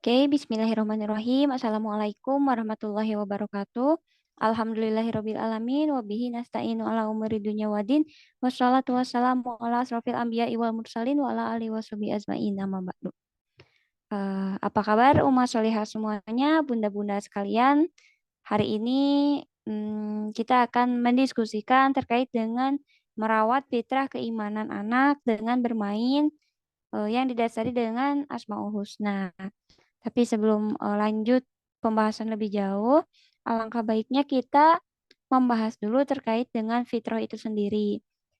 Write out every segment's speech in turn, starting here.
Oke, bismillahirrahmanirrahim. Assalamualaikum warahmatullahi wabarakatuh. Alhamdulillahirabbil alamin wa bihi nasta'inu ala umuri dunya waddin. Wassalatu wassalamu ala asrofil anbiya'i wal mursalin wa ala alihi washabihi ajmain. Amma ba'du. Apa kabar umat solihah semuanya, bunda-bunda sekalian? Hari ini kita akan mendiskusikan terkait dengan merawat fitrah keimanan anak dengan bermain yang didasari dengan Asmaul Husna. Tapi sebelum lanjut pembahasan lebih jauh, alangkah baiknya kita membahas dulu terkait dengan fitrah itu sendiri.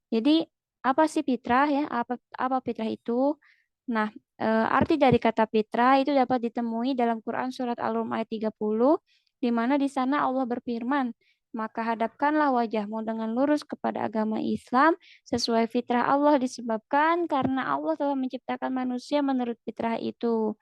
Jadi, apa sih fitrah ya? Apa fitrah itu? Nah, arti dari kata fitrah itu dapat ditemui dalam Quran surat Al-Rum ayat 30, di mana di sana Allah berfirman, maka hadapkanlah wajahmu dengan lurus kepada agama Islam sesuai fitrah Allah disebabkan karena Allah telah menciptakan manusia menurut fitrah itu.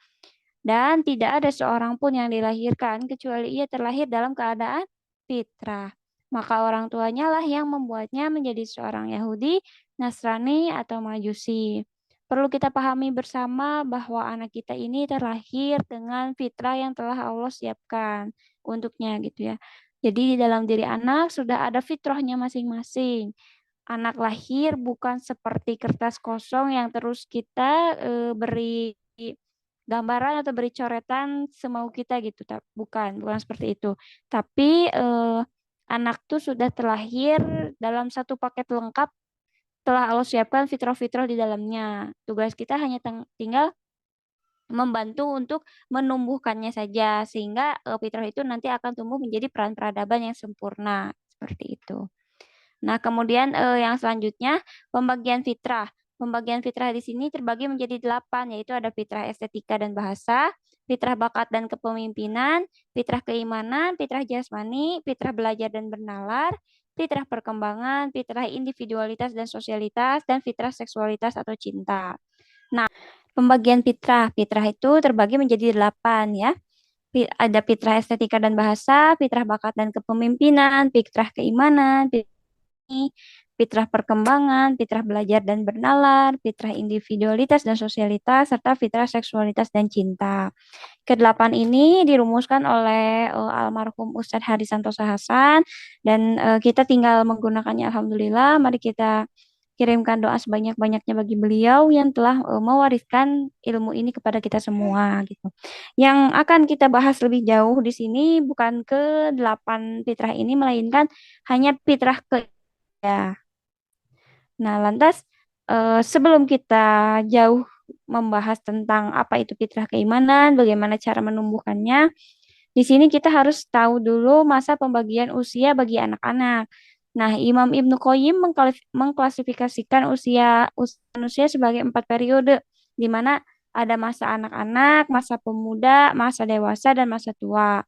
Dan tidak ada seorang pun yang dilahirkan kecuali ia terlahir dalam keadaan fitrah. Maka orang tuanya lah yang membuatnya menjadi seorang Yahudi, Nasrani, atau Majusi. Perlu kita pahami bersama bahwa anak kita ini terlahir dengan fitrah yang telah Allah siapkan untuknya gitu ya. Jadi di dalam diri anak sudah ada fitrahnya masing-masing. Anak lahir bukan seperti kertas kosong yang terus kita beri gambaran atau beri coretan semau kita gitu. Bukan seperti itu. Tapi anak tuh sudah terlahir dalam satu paket lengkap telah Allah siapkan fitrah-fitrah di dalamnya. Tugas kita hanya tinggal membantu untuk menumbuhkannya saja sehingga fitrah itu nanti akan tumbuh menjadi peran peradaban yang sempurna seperti itu. Nah, kemudian yang selanjutnya pembagian fitrah. Pembagian fitrah di sini terbagi menjadi 8, yaitu ada fitrah estetika dan bahasa, fitrah bakat dan kepemimpinan, fitrah keimanan, fitrah jasmani, fitrah belajar dan bernalar, fitrah perkembangan, fitrah individualitas dan sosialitas, dan fitrah seksualitas atau cinta. Nah, pembagian fitrah. Fitrah itu terbagi menjadi 8 ya. Ada fitrah estetika dan bahasa, fitrah bakat dan kepemimpinan, fitrah keimanan, fitrah perkembangan, fitrah belajar dan bernalar, fitrah individualitas dan sosialitas, serta fitrah seksualitas dan cinta. Kedelapan ini dirumuskan oleh almarhum Ustadz Hari Santosa Hasan dan kita tinggal menggunakannya Alhamdulillah. Mari kita kirimkan doa sebanyak-banyaknya bagi beliau yang telah mewariskan ilmu ini kepada kita semua gitu. Yang akan kita bahas lebih jauh di sini bukan ke 8 fitrah ini melainkan hanya fitrah ke ya. Nah, lantas sebelum kita jauh membahas tentang apa itu fitrah keimanan, bagaimana cara menumbuhkannya, di sini kita harus tahu dulu masa pembagian usia bagi anak-anak. Nah, Imam Ibnu Qayyim mengklasifikasikan usia manusia sebagai 4 periode, di mana ada masa anak-anak, masa pemuda, masa dewasa, dan masa tua.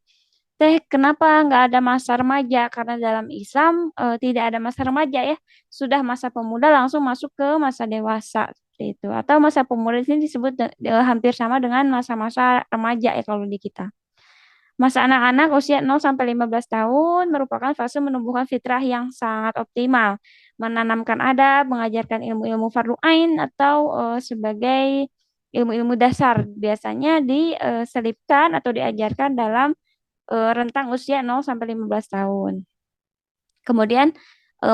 Kenapa nggak ada masa remaja? Karena dalam Islam tidak ada masa remaja ya. Sudah masa pemuda langsung masuk ke masa dewasa seperti itu. Atau masa pemuda ini disebut hampir sama dengan masa-masa remaja ya kalau di kita. Masa anak-anak usia 0 sampai 15 tahun merupakan fase menumbuhkan fitrah yang sangat optimal, menanamkan adab, mengajarkan ilmu-ilmu fardu ain atau sebagai ilmu-ilmu dasar biasanya diselipkan atau diajarkan dalam rentang usia 0 sampai 15 tahun. Kemudian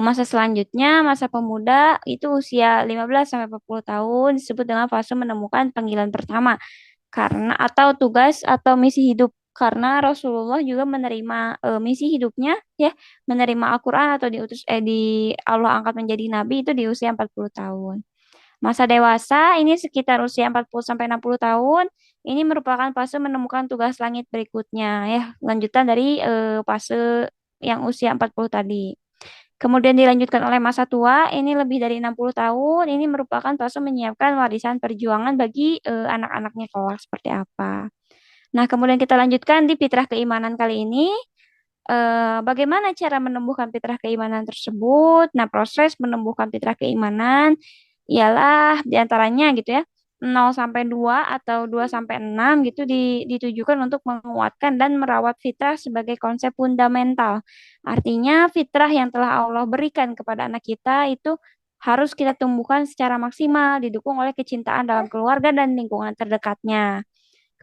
masa selanjutnya, masa pemuda itu usia 15 sampai 40 tahun disebut dengan fase menemukan panggilan pertama karena atau tugas atau misi hidup karena Rasulullah juga menerima misi hidupnya ya, menerima Al-Qur'an atau di Allah angkat menjadi nabi itu di usia 40 tahun. Masa dewasa ini sekitar usia 40 sampai 60 tahun. Ini merupakan fase menemukan tugas langit berikutnya ya, lanjutan dari fase yang usia 40 tadi. Kemudian dilanjutkan oleh masa tua, ini lebih dari 60 tahun. Ini merupakan fase menyiapkan warisan perjuangan bagi anak-anaknya kelak seperti apa. Nah, kemudian kita lanjutkan di fitrah keimanan kali ini. Bagaimana cara menumbuhkan fitrah keimanan tersebut? Nah, proses menumbuhkan fitrah keimanan ialah diantaranya gitu ya 0 sampai 2 atau 2 sampai 6 gitu ditujukan untuk menguatkan dan merawat fitrah sebagai konsep fundamental. Artinya fitrah yang telah Allah berikan kepada anak kita itu harus kita tumbuhkan secara maksimal didukung oleh kecintaan dalam keluarga dan lingkungan terdekatnya.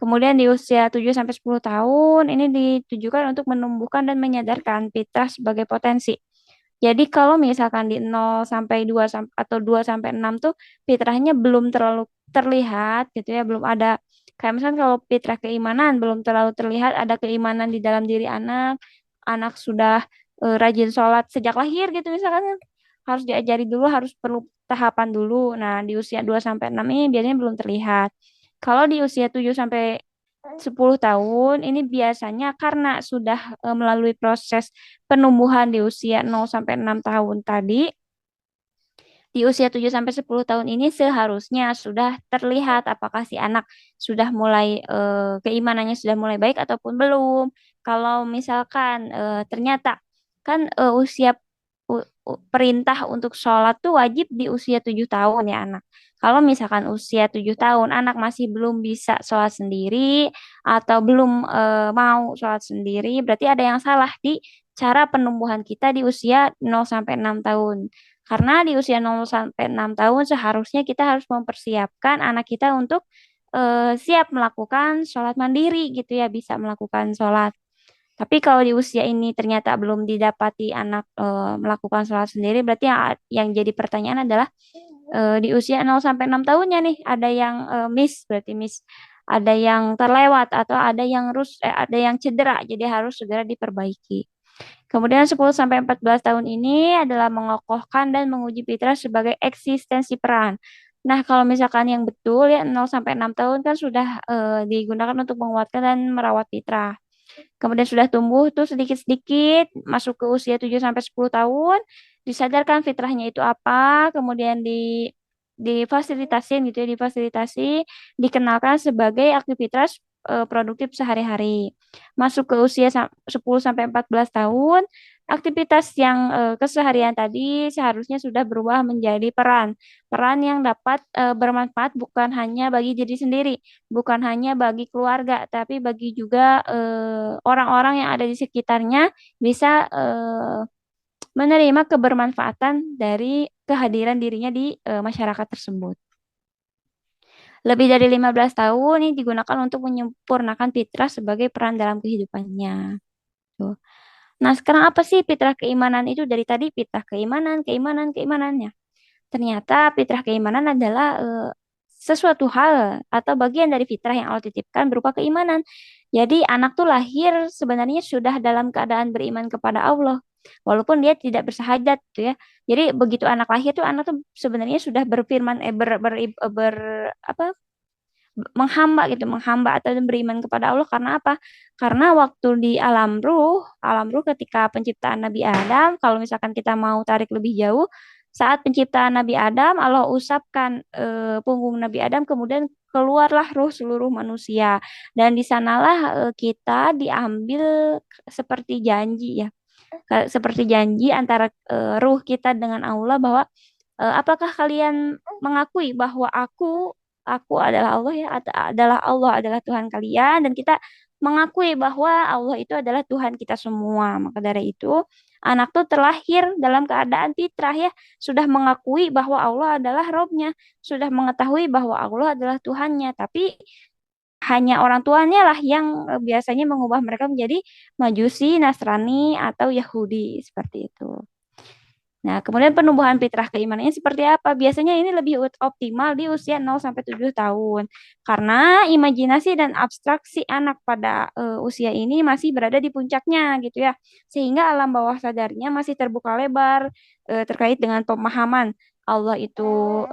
Kemudian di usia 7 sampai 10 tahun ini ditujukan untuk menumbuhkan dan menyadarkan fitrah sebagai potensi. Jadi kalau misalkan di 0 sampai 2 atau 2 sampai 6 tuh fitrahnya belum terlalu terlihat gitu ya, belum ada kayak misalkan kalau fitrah keimanan belum terlalu terlihat ada keimanan di dalam diri anak, anak sudah rajin sholat sejak lahir gitu misalkan kan. Harus diajari dulu, harus perlu tahapan dulu. Nah, di usia 2 sampai 6 ini biasanya belum terlihat. Kalau di usia 7 sampai 10 tahun ini biasanya karena sudah melalui proses penumbuhan di usia 0 sampai 6 tahun tadi, di usia 7 sampai 10 tahun ini seharusnya sudah terlihat apakah si anak sudah mulai keimanannya sudah mulai baik ataupun belum. Kalau misalkan ternyata kan perintah untuk sholat tuh wajib di usia 7 tahun ya anak. Kalau misalkan usia 7 tahun anak masih belum bisa sholat sendiri atau belum mau sholat sendiri, berarti ada yang salah di cara penumbuhan kita di usia 0 sampai 6 tahun. Karena di usia 0 sampai 6 tahun seharusnya kita harus mempersiapkan anak kita untuk siap melakukan sholat mandiri gitu ya, bisa melakukan sholat. Tapi kalau di usia ini ternyata belum didapati anak melakukan sholat sendiri, berarti yang jadi pertanyaan adalah di usia 0 sampai 6 tahunnya nih ada yang miss, berarti miss, ada yang terlewat atau ada yang cedera, jadi harus segera diperbaiki. Kemudian 10 sampai 14 tahun ini adalah mengokohkan dan menguji fitrah sebagai eksistensi peran. Nah, kalau misalkan yang betul ya 0 sampai 6 tahun kan sudah digunakan untuk menguatkan dan merawat fitrah. Kemudian sudah tumbuh tuh sedikit-sedikit masuk ke usia 7 sampai 10 tahun, disadarkan fitrahnya itu apa, kemudian difasilitasi gitu ya, difasilitasi, dikenalkan sebagai aktivitas produktif sehari-hari. Masuk ke usia 10 sampai 14 tahun, aktivitas yang keseharian tadi seharusnya sudah berubah menjadi peran. Peran yang dapat bermanfaat bukan hanya bagi diri sendiri, bukan hanya bagi keluarga, tapi bagi juga orang-orang yang ada di sekitarnya bisa menerima kebermanfaatan dari kehadiran dirinya di masyarakat tersebut. Lebih dari 15 tahun ini digunakan untuk menyempurnakan fitrah sebagai peran dalam kehidupannya. Tuh. Nah, sekarang apa sih fitrah keimanan itu? Dari tadi fitrah keimanan, keimanan, keimanannya. Ternyata fitrah keimanan adalah sesuatu hal atau bagian dari fitrah yang Allah titipkan berupa keimanan. Jadi anak tuh lahir sebenarnya sudah dalam keadaan beriman kepada Allah. Walaupun dia tidak bersahadat gitu ya. Jadi begitu anak lahir tuh anak tuh sebenarnya sudah berfirman apa menghamba gitu, menghamba atau beriman kepada Allah karena apa? Karena waktu di alam ruh ketika penciptaan Nabi Adam, kalau misalkan kita mau tarik lebih jauh, saat penciptaan Nabi Adam, Allah usapkan punggung Nabi Adam, kemudian keluarlah ruh seluruh manusia, dan di sanalah kita diambil seperti janji ya, seperti janji antara ruh kita dengan Allah bahwa apakah kalian mengakui bahwa aku adalah Allah ya, adalah Allah adalah Tuhan kalian, dan kita mengakui bahwa Allah itu adalah Tuhan kita semua. Maka dari itu, anak tuh terlahir dalam keadaan fitrah ya, sudah mengakui bahwa Allah adalah Robnya, sudah mengetahui bahwa Allah adalah Tuhannya, tapi hanya orang tuanya lah yang biasanya mengubah mereka menjadi Majusi, Nasrani, atau Yahudi seperti itu. Nah, kemudian penumbuhan fitrah keimanannya seperti apa? Biasanya ini lebih optimal di usia 0 sampai 7 tahun. Karena imajinasi dan abstraksi anak pada usia ini masih berada di puncaknya gitu ya. Sehingga alam bawah sadarnya masih terbuka lebar terkait dengan pemahaman Allah itu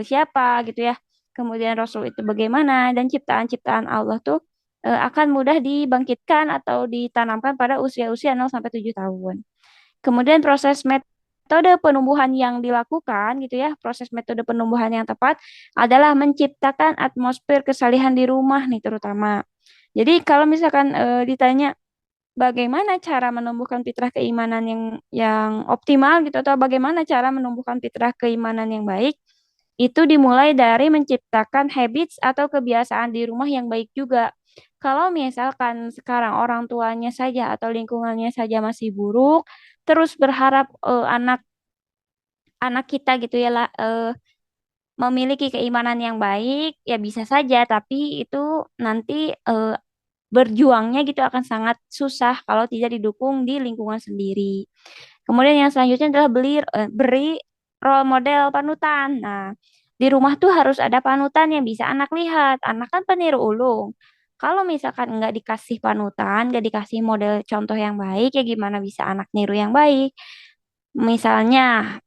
siapa gitu ya. Kemudian Rasul itu bagaimana, dan ciptaan-ciptaan Allah tuh akan mudah dibangkitkan atau ditanamkan pada usia-usia 0 sampai 7 tahun. Kemudian proses metode penumbuhan yang dilakukan gitu ya, proses metode penumbuhan yang tepat adalah menciptakan atmosfer kesalihan di rumah nih terutama. Jadi kalau misalkan ditanya bagaimana cara menumbuhkan fitrah keimanan yang optimal gitu, atau bagaimana cara menumbuhkan fitrah keimanan yang baik, itu dimulai dari menciptakan habits atau kebiasaan di rumah yang baik juga. Kalau misalkan sekarang orang tuanya saja atau lingkungannya saja masih buruk, terus berharap anak-anak kita gitu ya lah, memiliki keimanan yang baik, ya bisa saja, tapi itu nanti berjuangnya gitu akan sangat susah kalau tidak didukung di lingkungan sendiri. Kemudian yang selanjutnya adalah beri role model panutan. Nah, di rumah tuh harus ada panutan yang bisa anak lihat. Anak kan peniru ulung. Kalau misalkan nggak dikasih panutan, nggak dikasih model contoh yang baik, ya gimana bisa anak niru yang baik? Misalnya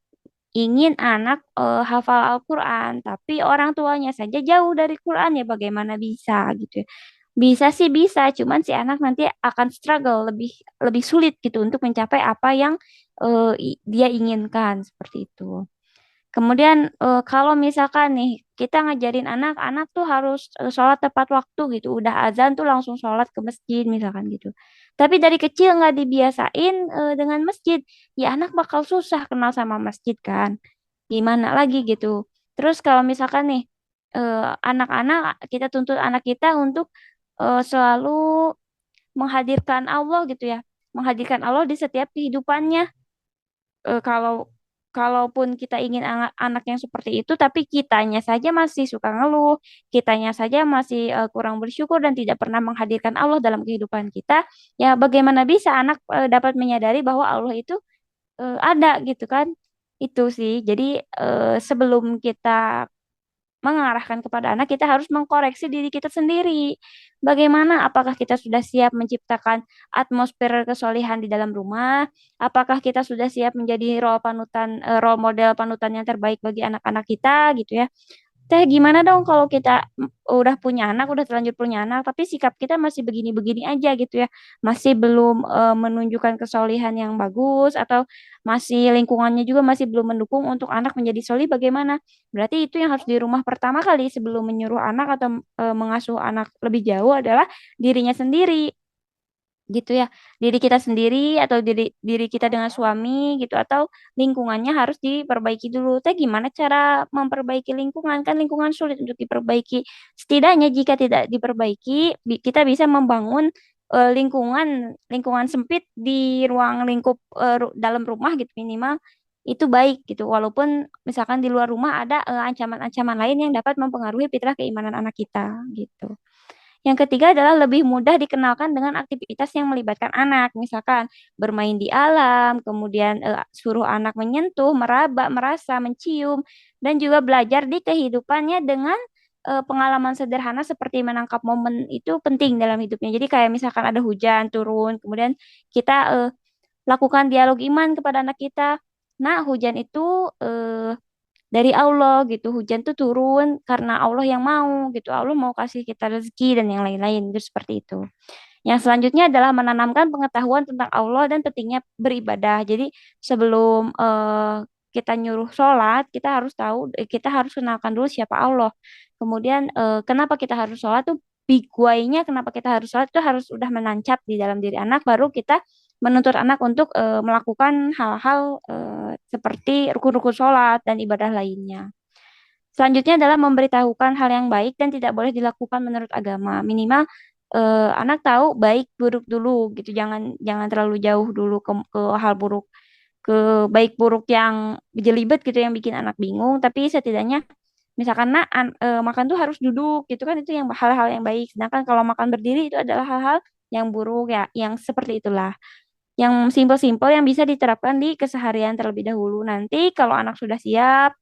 ingin anak hafal Al-Quran, tapi orang tuanya saja jauh dari Quran, ya bagaimana bisa gitu ya. Bisa sih bisa, cuman si anak nanti akan struggle lebih lebih sulit gitu untuk mencapai apa yang dia inginkan seperti itu. Kemudian kalau misalkan nih kita ngajarin anak-anak tuh harus sholat tepat waktu gitu, udah azan tuh langsung sholat ke masjid misalkan gitu. Tapi dari kecil nggak dibiasain dengan masjid, ya anak bakal susah kenal sama masjid kan. Gimana lagi gitu. Terus kalau misalkan nih anak-anak kita tuntut anak kita untuk selalu menghadirkan Allah gitu ya, menghadirkan Allah di setiap kehidupannya. Kalau kalaupun kita ingin anak yang seperti itu, tapi kitanya saja masih suka ngeluh, kitanya saja masih kurang bersyukur dan tidak pernah menghadirkan Allah dalam kehidupan kita, ya bagaimana bisa anak dapat menyadari bahwa Allah itu ada gitu kan? Itu sih. Jadi sebelum kita mengarahkan kepada anak, kita harus mengkoreksi diri kita sendiri. Bagaimana? Apakah kita sudah siap menciptakan atmosfer kesolihan di dalam rumah? Apakah kita sudah siap menjadi role model panutan yang terbaik bagi anak-anak kita, gitu ya? Teh, gimana dong kalau kita udah punya anak, udah terlanjur punya anak, tapi sikap kita masih begini-begini aja gitu ya, masih belum menunjukkan kesolihan yang bagus atau masih lingkungannya juga masih belum mendukung untuk anak menjadi solih, bagaimana? Berarti itu yang harus di rumah pertama kali sebelum menyuruh anak atau mengasuh anak lebih jauh adalah dirinya sendiri gitu ya, diri kita sendiri atau diri diri kita dengan suami gitu atau lingkungannya harus diperbaiki dulu. Teh, gimana cara memperbaiki lingkungan? Kan lingkungan sulit untuk diperbaiki. Setidaknya jika tidak diperbaiki, kita bisa membangun lingkungan lingkungan sempit di ruang lingkup dalam rumah gitu, minimal itu baik gitu. Walaupun misalkan di luar rumah ada ancaman-ancaman lain yang dapat mempengaruhi fitrah keimanan anak kita gitu. Yang ketiga adalah lebih mudah dikenalkan dengan aktivitas yang melibatkan anak, misalkan bermain di alam, kemudian suruh anak menyentuh, meraba, merasa, mencium, dan juga belajar di kehidupannya dengan pengalaman sederhana seperti menangkap momen itu penting dalam hidupnya. Jadi kayak misalkan ada hujan turun, kemudian kita lakukan dialog iman kepada anak kita. Nah, hujan itu dari Allah gitu. Hujan tuh turun karena Allah yang mau gitu. Allah mau kasih kita rezeki dan yang lain-lain gitu seperti itu. Yang selanjutnya adalah menanamkan pengetahuan tentang Allah dan pentingnya beribadah. Jadi sebelum kita nyuruh sholat, kita harus tahu, kita harus kenalkan dulu siapa Allah. Kemudian kenapa kita harus sholat tuh big why-nya kenapa kita harus sholat itu harus udah menancap di dalam diri anak, baru kita menuntut anak untuk melakukan hal-hal seperti rukun-rukun sholat dan ibadah lainnya. Selanjutnya adalah memberitahukan hal yang baik dan tidak boleh dilakukan menurut agama. Minimal anak tahu baik buruk dulu gitu. Jangan jangan terlalu jauh dulu ke hal buruk, ke baik buruk yang jelibet gitu yang bikin anak bingung. Tapi setidaknya misalkan makan tuh harus duduk gitu kan, itu yang hal-hal yang baik. Sedangkan kalau makan berdiri itu adalah hal-hal yang buruk ya, yang seperti itulah. Yang simpel-simpel yang bisa diterapkan di keseharian terlebih dahulu. Nanti kalau anak sudah siap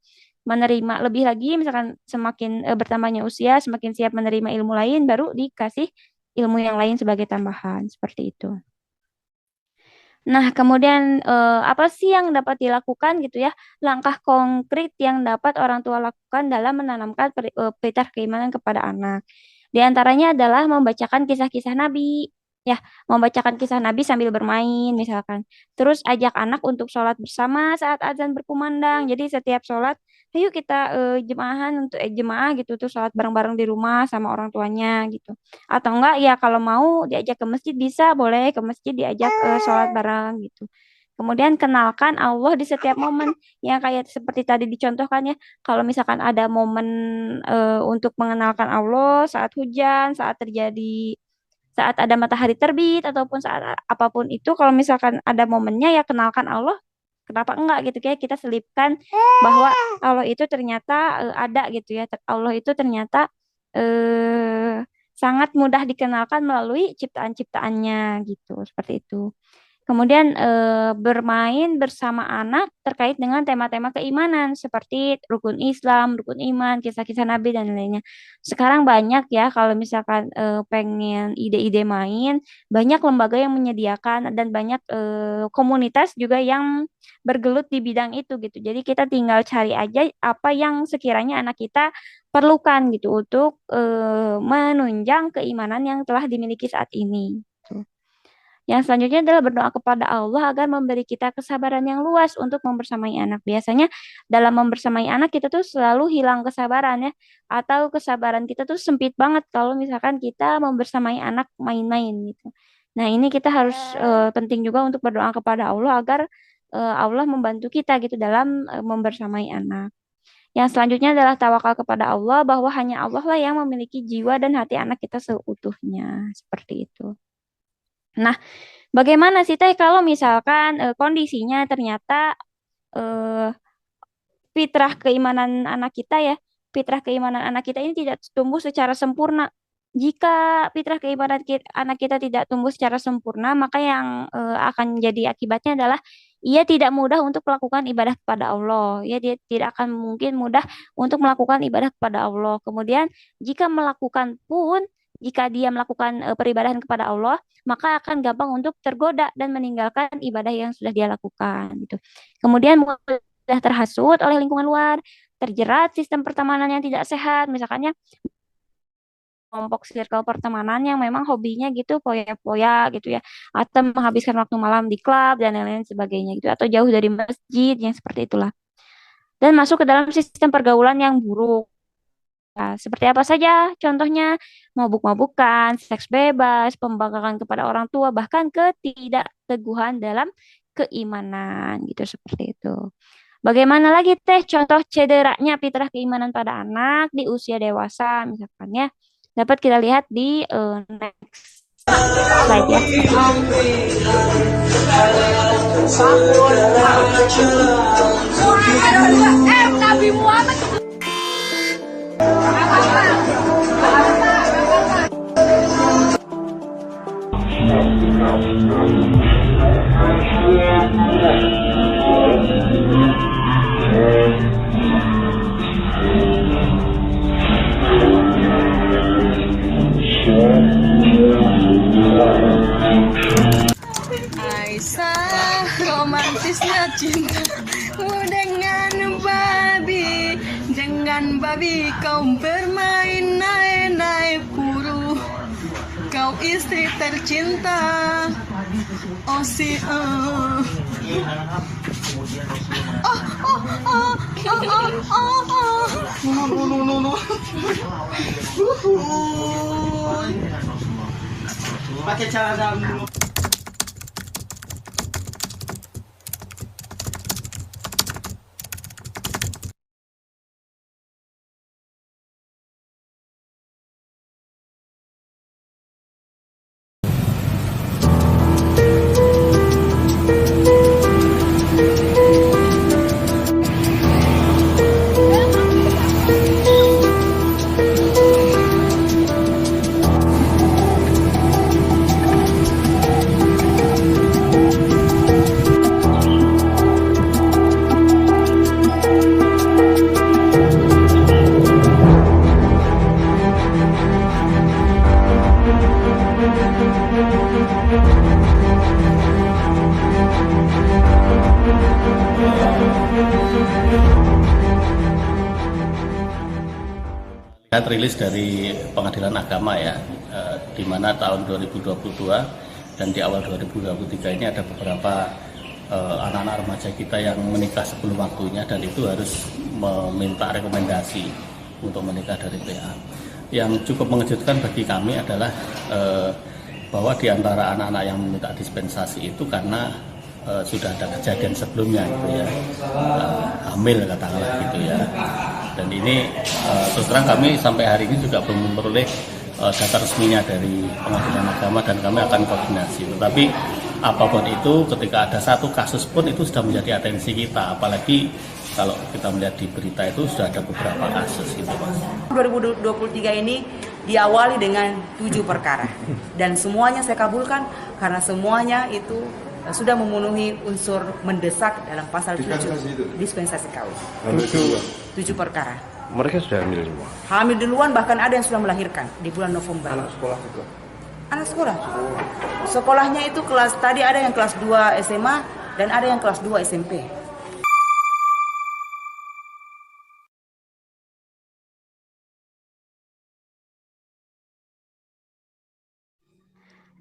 menerima lebih lagi, misalkan semakin bertambahnya usia, semakin siap menerima ilmu lain, baru dikasih ilmu yang lain sebagai tambahan, seperti itu. Nah, kemudian apa sih yang dapat dilakukan gitu ya? Langkah konkret yang dapat orang tua lakukan dalam menanamkan fitrah keimanan kepada anak. Di antaranya adalah membacakan kisah-kisah Nabi. Ya, membacakan kisah Nabi sambil bermain misalkan. Terus ajak anak untuk sholat bersama saat azan berkumandang. Jadi setiap sholat, ayo kita jemaah gitu tuh sholat bareng-bareng di rumah sama orang tuanya gitu. Atau enggak ya kalau mau diajak ke masjid bisa, boleh ke masjid diajak sholat bareng gitu. Kemudian kenalkan Allah di setiap momen yang kayak seperti tadi dicontohkan ya. Kalau misalkan ada momen untuk mengenalkan Allah saat hujan, saat ada matahari terbit ataupun saat apapun itu, kalau misalkan ada momennya ya kenalkan Allah kenapa enggak gitu ya kita selipkan bahwa Allah itu ternyata ada gitu ya. Allah itu ternyata sangat mudah dikenalkan melalui ciptaan-ciptaannya gitu, seperti itu. Kemudian bermain bersama anak terkait dengan tema-tema keimanan seperti rukun Islam, rukun iman, kisah-kisah Nabi dan lainnya. Sekarang banyak ya kalau misalkan pengen ide-ide main, banyak lembaga yang menyediakan dan banyak komunitas juga yang bergelut di bidang itu gitu. Jadi kita tinggal cari aja apa yang sekiranya anak kita perlukan gitu untuk menunjang keimanan yang telah dimiliki saat ini. Gitu. Yang selanjutnya adalah berdoa kepada Allah agar memberi kita kesabaran yang luas untuk membersamai anak. Biasanya dalam membersamai anak kita tuh selalu hilang kesabaran ya, atau kesabaran kita tuh sempit banget kalau misalkan kita membersamai anak main-main gitu. Nah ini kita harus penting juga untuk berdoa kepada Allah agar Allah membantu kita gitu dalam membersamai anak. Yang selanjutnya adalah tawakal kepada Allah bahwa hanya Allah lah yang memiliki jiwa dan hati anak kita seutuhnya. Seperti itu. Nah, bagaimana sih Teh kalau misalkan kondisinya ternyata eh, fitrah keimanan anak kita ya, fitrah keimanan anak kita ini tidak tumbuh secara sempurna. Jika fitrah keimanan anak kita tidak tumbuh secara sempurna, maka yang akan jadi akibatnya adalah ia tidak mudah untuk melakukan ibadah kepada Allah. Ya, dia tidak akan mungkin mudah untuk melakukan ibadah kepada Allah. Kemudian jika melakukan pun, jika dia melakukan peribadahan kepada Allah, maka akan gampang untuk tergoda dan meninggalkan ibadah yang sudah dia lakukan gitu. Kemudian mudah terhasut oleh lingkungan luar, terjerat sistem pertemanan yang tidak sehat, misalkannya kelompok circle pertemanan yang memang hobinya gitu poya-poya gitu ya, atau menghabiskan waktu malam di klub dan lain-lain sebagainya gitu, atau jauh dari masjid yang seperti itulah. Dan masuk ke dalam sistem pergaulan yang buruk. Nah, seperti apa saja contohnya? Mabuk-mabukan, seks bebas, pembangkangan kepada orang tua, bahkan ketidakteguhan dalam keimanan gitu seperti itu. Bagaimana lagi Teh contoh cederanya fitrah keimanan pada anak di usia dewasa misalkan ya. Dapat kita lihat di next slide ya. Nabi Muhammad Aisyah, romantisnya cintamu dengan babi kau bermain naik-naik puru, kau istri tercinta, oh si oh oh oh oh oh oh oh pakai cara dalam dulu. Rilis dari Pengadilan Agama ya, di mana tahun 2022 dan di awal 2023 ini ada beberapa anak-anak remaja kita yang menikah sebelum waktunya, dan itu harus meminta rekomendasi untuk menikah dari PA. Yang cukup mengejutkan bagi kami adalah bahwa di antara anak-anak yang meminta dispensasi itu karena sudah ada kejadian sebelumnya gitu ya, hamil katakanlah gitu ya. Dan ini terus terang kami sampai hari ini juga belum memperoleh data resminya dari Pengadilan Agama, dan kami akan koordinasi. Tetapi apapun itu ketika ada satu kasus pun itu sudah menjadi atensi kita, apalagi kalau kita melihat di berita itu sudah ada beberapa kasus gitu Mas. 2023 ini diawali dengan 7 perkara dan semuanya saya kabulkan karena semuanya itu sudah memenuhi unsur mendesak dalam pasal 7 dispensasi kawin. 7 perkara. Mereka sudah hamil semua. Hamil duluan, bahkan ada yang sudah melahirkan di bulan November. Anak sekolah juga. Anak sekolah. Sekolahnya itu kelas tadi ada yang kelas 2 SMA dan ada yang kelas 2 SMP.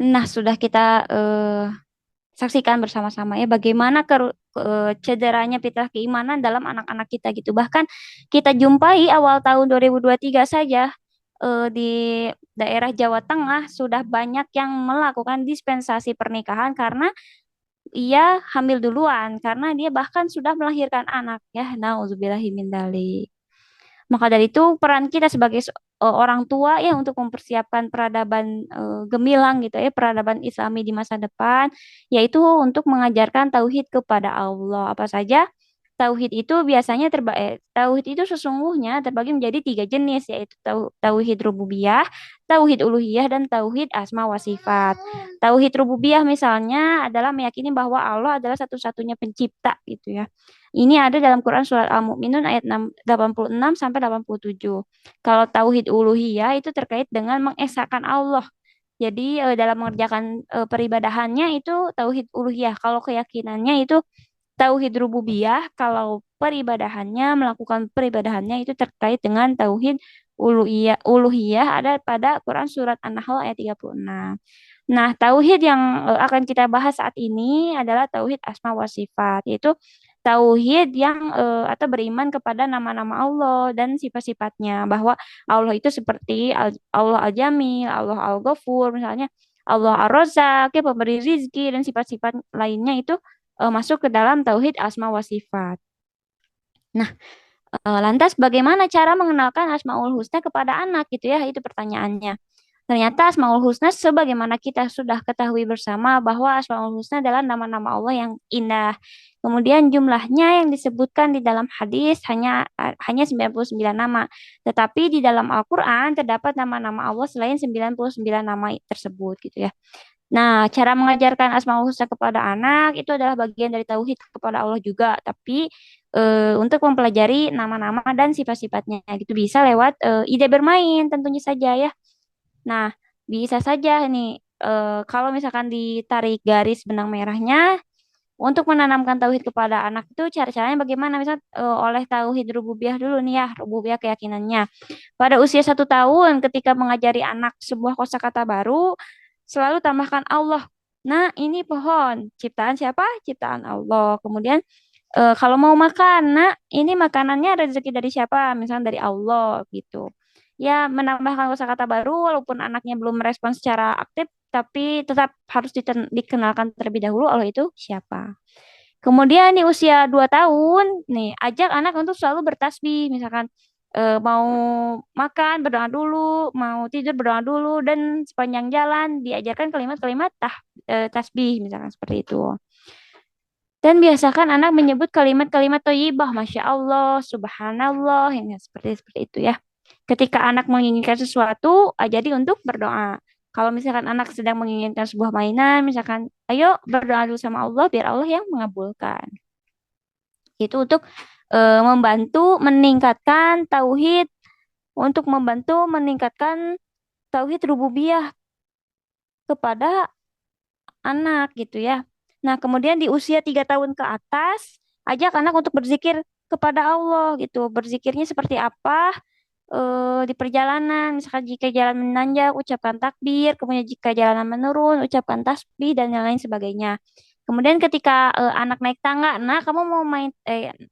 Nah, sudah kita saksikan bersama-sama ya bagaimana cederanya fitrah keimanan dalam anak-anak kita gitu. Bahkan kita jumpai awal tahun 2023 saja di daerah Jawa Tengah sudah banyak yang melakukan dispensasi pernikahan karena ia hamil duluan, karena dia bahkan sudah melahirkan anak ya. Nauzubillahi min dzalik. Maka dari itu peran kita sebagai orang tua ya untuk mempersiapkan peradaban gemilang gitu ya, peradaban Islami di masa depan, yaitu untuk mengajarkan tauhid kepada Allah. Apa saja? Tauhid itu biasanya tauhid itu sesungguhnya terbagi menjadi 3 jenis, yaitu tauhid rububiyah, tauhid uluhiyah, dan tauhid asma wa sifat. Tauhid rububiyah misalnya adalah meyakini bahwa Allah adalah satu-satunya pencipta gitu ya. Ini ada dalam Quran surat Al-Mu'minun ayat 86 sampai 87. Kalau tauhid uluhiyah itu terkait dengan mengesahkan Allah. Jadi dalam mengerjakan peribadahannya itu tauhid uluhiyah. Kalau keyakinannya itu tauhid rububiyah. Kalau melakukan peribadahannya itu terkait dengan tauhid uluhiyah. Uluhiyah ada pada Quran surat An-Nahl ayat 36. Nah, tauhid yang akan kita bahas saat ini adalah tauhid asma wa sifat, yaitu tauhid yang atau beriman kepada nama-nama Allah dan sifat-sifatnya, bahwa Allah itu seperti Allah Al-Jamil, Allah Al-Ghafur misalnya, Allah Ar-Razzaq, ya, pemberi rizki, dan sifat-sifat lainnya itu masuk ke dalam tauhid asma wa sifat. Nah, lantas bagaimana cara mengenalkan Asmaul Husna kepada anak gitu ya? Itu pertanyaannya. Ternyata Asmaul Husna sebagaimana kita sudah ketahui bersama bahwa Asmaul Husna adalah nama-nama Allah yang indah. Kemudian jumlahnya yang disebutkan di dalam hadis hanya 99 nama. Tetapi di dalam Al-Qur'an terdapat nama-nama Allah selain 99 nama tersebut gitu ya. Nah, cara mengajarkan Asmaul Husna kepada anak itu adalah bagian dari tauhid kepada Allah juga, tapi untuk mempelajari nama-nama dan sifat-sifatnya gitu bisa lewat ide bermain tentunya saja ya. Nah, bisa saja nih kalau misalkan ditarik garis benang merahnya untuk menanamkan tauhid kepada anak itu cara-caranya bagaimana? Misal oleh tauhid rububiyah dulu nih ya, rububiyah keyakinannya. Pada usia 1 tahun ketika mengajari anak sebuah kosakata baru, selalu tambahkan Allah. Nah, ini pohon, ciptaan siapa? Ciptaan Allah. Kemudian kalau mau makan, nah ini makanannya rezeki dari siapa? Misalnya dari Allah gitu. Ya, menambahkan kosakata baru walaupun anaknya belum merespon secara aktif, tapi tetap harus dikenalkan terlebih dahulu Allah itu siapa. Kemudian di usia 2 tahun, nih ajak anak untuk selalu bertasbih. Misalkan mau makan berdoa dulu, mau tidur berdoa dulu, dan sepanjang jalan diajarkan kalimat-kalimat tasbih misalkan seperti itu. Dan biasakan anak menyebut kalimat-kalimat thayyibah, Masya Allah, Subhanallah, yang seperti itu ya. Ketika anak menginginkan sesuatu, ajari untuk berdoa. Kalau misalkan anak sedang menginginkan sebuah mainan, misalkan, ayo berdoa dulu sama Allah, biar Allah yang mengabulkan. Itu untuk membantu meningkatkan tauhid, untuk membantu meningkatkan tauhid rububiyah kepada anak gitu ya. Nah, kemudian di usia 3 tahun ke atas, ajak anak untuk berzikir kepada Allah gitu. Berzikirnya seperti apa? Di perjalanan, misalkan jika jalan menanjak, ucapkan takbir, kemudian jika jalanan menurun, ucapkan tasbih, dan lain sebagainya. Kemudian ketika anak naik tangga, nah kamu mau main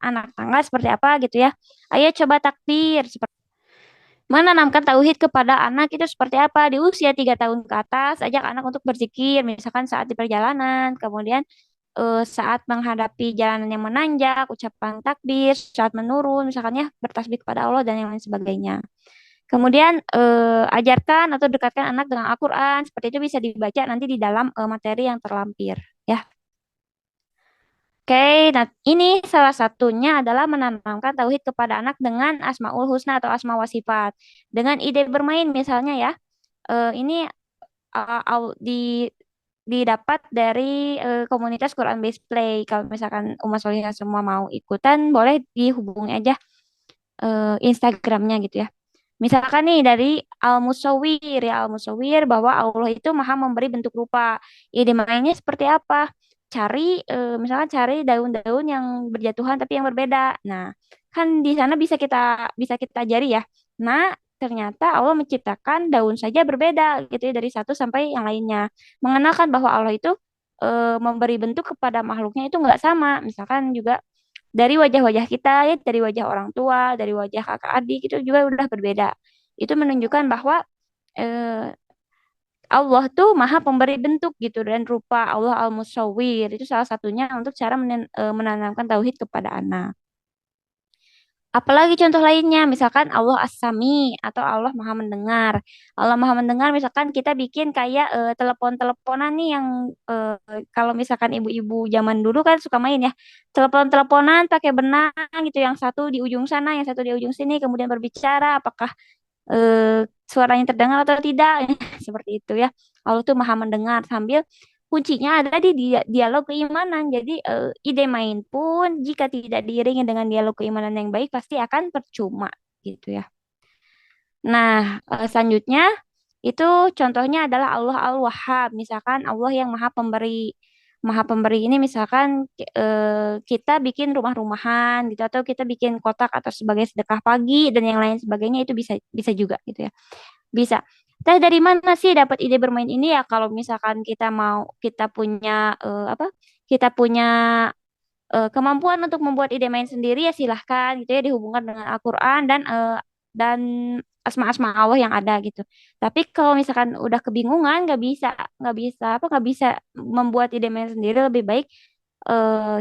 anak tangga seperti apa gitu ya? Ayo coba takbir. Menanamkan tauhid kepada anak itu seperti apa? Di usia 3 tahun ke atas, ajak anak untuk berzikir, misalkan saat di perjalanan, kemudian saat menghadapi jalanan yang menanjak, ucapan takbir, saat menurun, misalkan ya bertasbih kepada Allah dan yang lain sebagainya. Kemudian ajarkan atau dekatkan anak dengan Al-Quran, seperti itu bisa dibaca nanti di dalam materi yang terlampir. ya. Oke, nah ini salah satunya adalah menanamkan tauhid kepada anak dengan Asmaul Husna atau Asma wa Sifat. Dengan ide bermain misalnya ya, ini di didapat dari komunitas Quran Based Play. Kalau misalkan umat solihah semua mau ikutan, boleh dihubungi aja Instagramnya gitu ya. Misalkan nih dari Al-Musawwir ya Al-Musawwir bahwa Allah itu maha memberi bentuk rupa. Ide mainnya seperti apa? Misalkan cari daun-daun yang berjatuhan tapi yang berbeda. Nah, kan di sana bisa kita ajari ya. Nah, ternyata Allah menciptakan daun saja berbeda gitu ya dari satu sampai yang lainnya. Mengenalkan bahwa Allah itu memberi bentuk kepada makhluknya itu nggak sama. Misalkan juga dari wajah-wajah kita ya, dari wajah orang tua, dari wajah kakak adik itu juga udah berbeda. Itu menunjukkan bahwa eh, Allah tuh maha pemberi bentuk gitu dan rupa. Allah Al-Musawwir itu salah satunya untuk cara menanamkan tauhid kepada anak. Apalagi contoh lainnya, misalkan Allah As-Sami atau Allah Maha Mendengar. Allah Maha Mendengar, misalkan kita bikin kayak telepon-teleponan nih yang eh, kalau misalkan ibu-ibu zaman dulu kan suka main ya, telepon-teleponan pakai benang gitu, yang satu di ujung sana, yang satu di ujung sini, kemudian berbicara, apakah suaranya terdengar atau tidak, seperti itu ya. Allah tuh Maha Mendengar sambil kuncinya ada di dialog keimanan. Jadi ide main pun jika tidak diiringi dengan dialog keimanan yang baik pasti akan percuma gitu ya. Nah, selanjutnya itu contohnya adalah Allah Al-Wahhab. Misalkan Allah yang Maha Pemberi. Maha Pemberi ini misalkan kita bikin rumah-rumahan gitu atau kita bikin kotak atau sebagai sedekah pagi dan yang lain sebagainya itu bisa bisa juga gitu ya. Bisa. Teh dari mana sih dapat ide bermain ini ya? Kalau misalkan kita punya apa? Kita punya kemampuan untuk membuat ide main sendiri ya silahkan gitu ya dihubungkan dengan Al-Quran dan asma-asma Allah yang ada gitu. Tapi kalau misalkan udah kebingungan nggak bisa membuat ide main sendiri lebih baik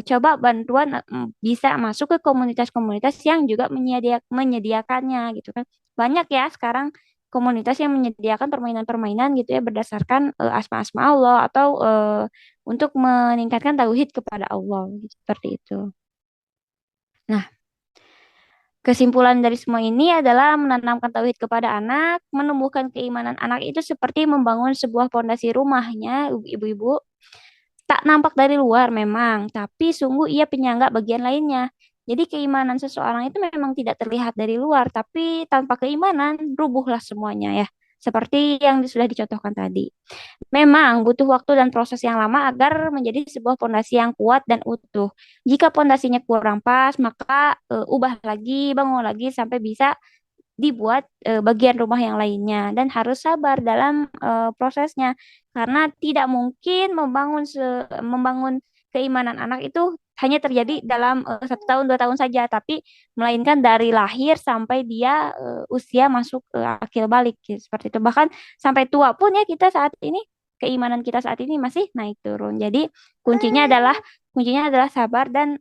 coba bantuan bisa masuk ke komunitas-komunitas yang juga menyediakannya gitu kan. Banyak ya sekarang komunitas yang menyediakan permainan-permainan gitu ya berdasarkan asma-asma Allah atau untuk meningkatkan tauhid kepada Allah gitu, seperti itu. Nah, kesimpulan dari semua ini adalah menanamkan tauhid kepada anak, menumbuhkan keimanan anak itu seperti membangun sebuah pondasi rumahnya, ibu-ibu. Tak nampak dari luar memang, tapi sungguh ia penyangga bagian lainnya. Jadi keimanan seseorang itu memang tidak terlihat dari luar, tapi tanpa keimanan rubuhlah semuanya ya. Seperti yang sudah dicontohkan tadi. Memang butuh waktu dan proses yang lama agar menjadi sebuah pondasi yang kuat dan utuh. Jika pondasinya kurang pas, maka ubah lagi, bangun lagi sampai bisa dibuat bagian rumah yang lainnya dan harus sabar dalam prosesnya karena tidak mungkin membangun keimanan anak itu hanya terjadi dalam 1 tahun 2 tahun saja tapi melainkan dari lahir sampai dia usia masuk akil balik gitu, seperti itu bahkan sampai tua pun ya kita saat ini keimanan kita saat ini masih naik turun jadi kuncinya adalah sabar dan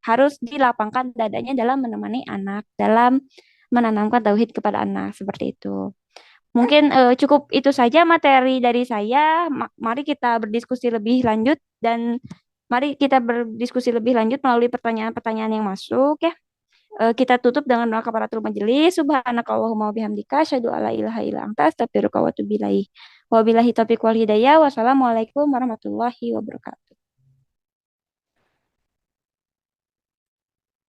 harus dilapangkan dadanya dalam menemani anak dalam menanamkan tauhid kepada anak seperti itu. Mungkin cukup itu saja materi dari saya. Mari kita berdiskusi lebih lanjut dan mari kita berdiskusi lebih lanjut melalui pertanyaan-pertanyaan yang masuk ya. Kita tutup dengan doa kafaratul majelis. Subhanakallahumma wa bihamdika asyhadu alla ilaha illa anta astaghfiruka wa atubu ilaik. Wabillahi taufiq wal hidayah. Wassalamualaikum warahmatullahi wabarakatuh.